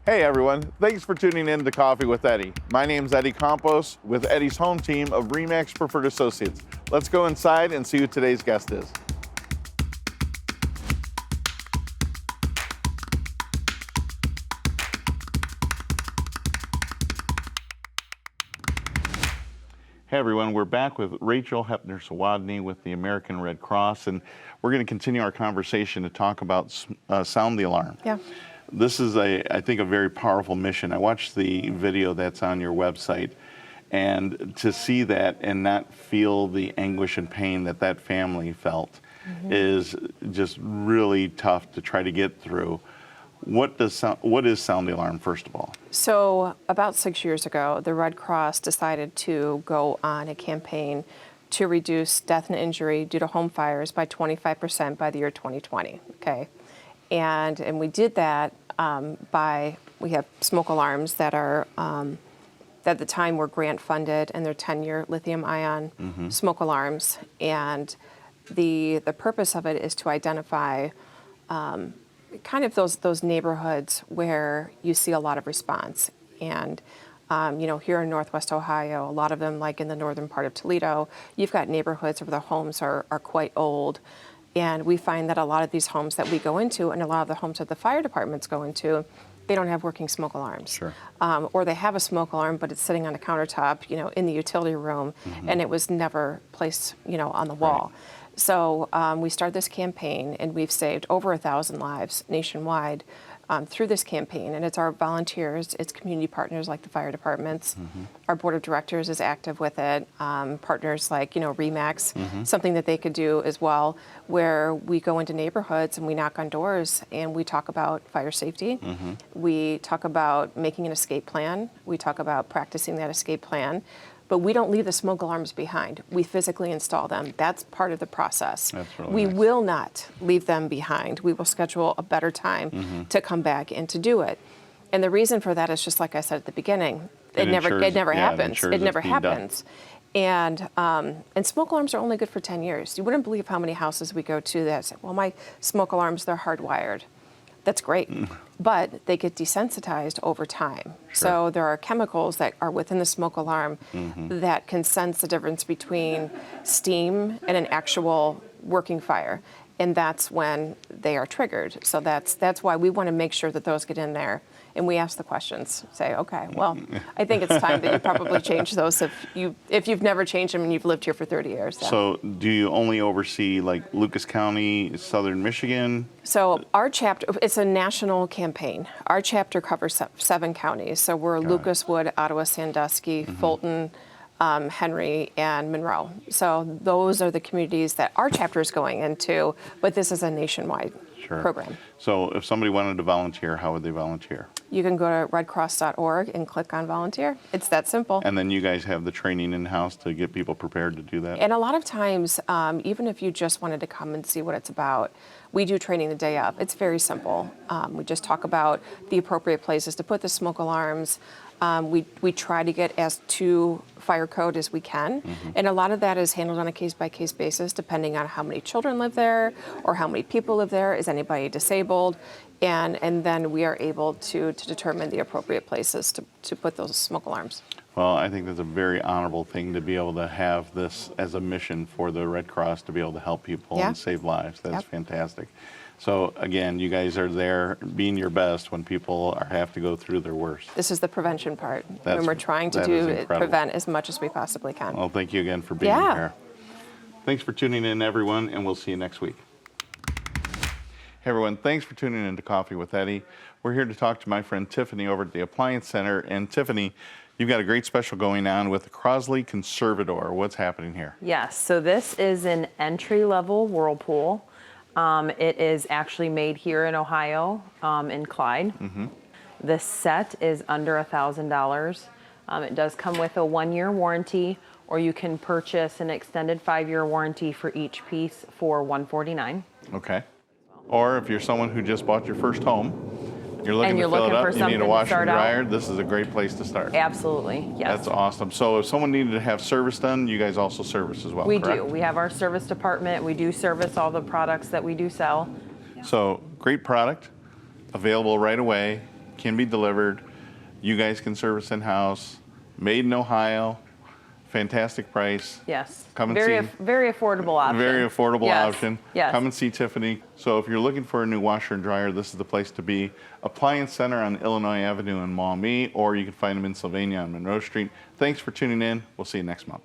Hey everyone, thanks for tuning in to Coffee with Eddie. My name's Eddie Campos with Eddie's home team of RE/MAX Preferred Associates. Let's go inside and see who today's guest is. Hey everyone, we're back with Rachel Hepner-Zawodny with the American Red Cross, and we're going to continue our conversation to talk about Sound the Alarm. Yeah. This is, I think, a very powerful mission. I watched the video that's on your website, and to see that and not feel the anguish and pain that that family felt is just really tough to try to get through. What is Sound the Alarm, first of all? So about 6 years ago, the Red Cross decided to go on a campaign to reduce death and injury due to home fires by 25% by the year 2020. Okay. And we did that we have smoke alarms that are, that at the time were grant funded, and they're 10-year lithium ion smoke alarms. And the purpose of it is to identify kind of those neighborhoods where you see a lot of response. And you know, here in Northwest Ohio, a lot of them, like in the northern part of Toledo, you've got neighborhoods where the homes are quite old. And we find that a lot of these homes that we go into, and a lot of the homes that the fire departments go into, they don't have working smoke alarms. Sure. Or they have a smoke alarm, but it's sitting on a countertop, you know, in the utility room, and it was never placed, you know, on the wall. Right. So we started this campaign, and we've saved over 1,000 lives nationwide through this campaign. And it's our volunteers, it's community partners like the fire departments. Our board of directors is active with it. Partners like, you know, RE/MAX, something that they could do as well, where we go into neighborhoods and we knock on doors and we talk about fire safety. We talk about making an escape plan. We talk about practicing that escape plan. But we don't leave the smoke alarms behind. We physically install them. That's part of the process. That's really we nice. will not leave them behind. We will schedule a better time to come back and to do it. And the reason for that is just like I said at the beginning, it never happens. It never happens. And smoke alarms are only good for 10 years. You wouldn't believe how many houses we go to that say, well, my smoke alarms, they're hardwired. That's great, but they get desensitized over time. Sure. So there are chemicals that are within the smoke alarm that can sense the difference between steam and an actual working fire. And that's when they are triggered. So that's why we want to make sure that those get in there. And we ask the questions, say, okay, well, I think it's time that you probably change those if you've never changed them and you've lived here for 30 years. So do you only oversee like Lucas County, Southern Michigan? So our chapter, it's a national campaign. Our chapter covers 7 counties. So we're Lucas, Wood, Ottawa, Sandusky, Fulton, Henry, and Monroe. So those are the communities that our chapter is going into, but this is a nationwide program. So if somebody wanted to volunteer, how would they volunteer? You can go to redcross.org and click on volunteer. It's that simple. And then you guys have the training in-house to get people prepared to do that? And a lot of times, even if you just wanted to come and see what it's about, we do training the day of. It's very simple. We just talk about the appropriate places to put the smoke alarms. We try to get as to fire code as we can. And a lot of that is handled on a case-by-case basis, depending on how many children live there or how many people live there. Is anybody disabled? And then we are able to determine the appropriate places to put those smoke alarms. Well, I think that's a very honorable thing to be able to have this as a mission for the Red Cross to be able to help people and save lives. That's fantastic. So again, you guys are there being your best when people have to go through their worst. This is the prevention part. When we're trying to prevent as much as we possibly can. Well, thank you again for being here. Thanks for tuning in, everyone, and we'll see you next week. Hey everyone, thanks for tuning in to Coffee with Eddie. We're here to talk to my friend Tiffany over at the Appliance Center. And Tiffany, you've got a great special going on with the Crosley Conservador. What's happening here? Yes, so this is an entry-level Whirlpool. It is actually made here in Ohio, in Clyde. The set is under $1,000. It does come with a 1-year warranty, or you can purchase an extended 5-year warranty for each piece for $149. Okay. Or if you're someone who just bought your first home, you're looking to fill it up, you need a washer and dryer, this is a great place to start. Absolutely, yes. That's awesome. So if someone needed to have service done, you guys also service as well, We correct? do. We have our service department. We do service all the products that we do sell. So great product, available right away, can be delivered. You guys can service in-house. Made in Ohio. Fantastic price. Yes. Come and very, see. very affordable option. Very affordable Yes. option. Yes. Come and see Tiffany. So if you're looking for a new washer and dryer, this is the place to be. Appliance Center on Illinois Avenue in Maumee, or you can find them in Sylvania on Monroe Street. Thanks for tuning in. We'll see you next month.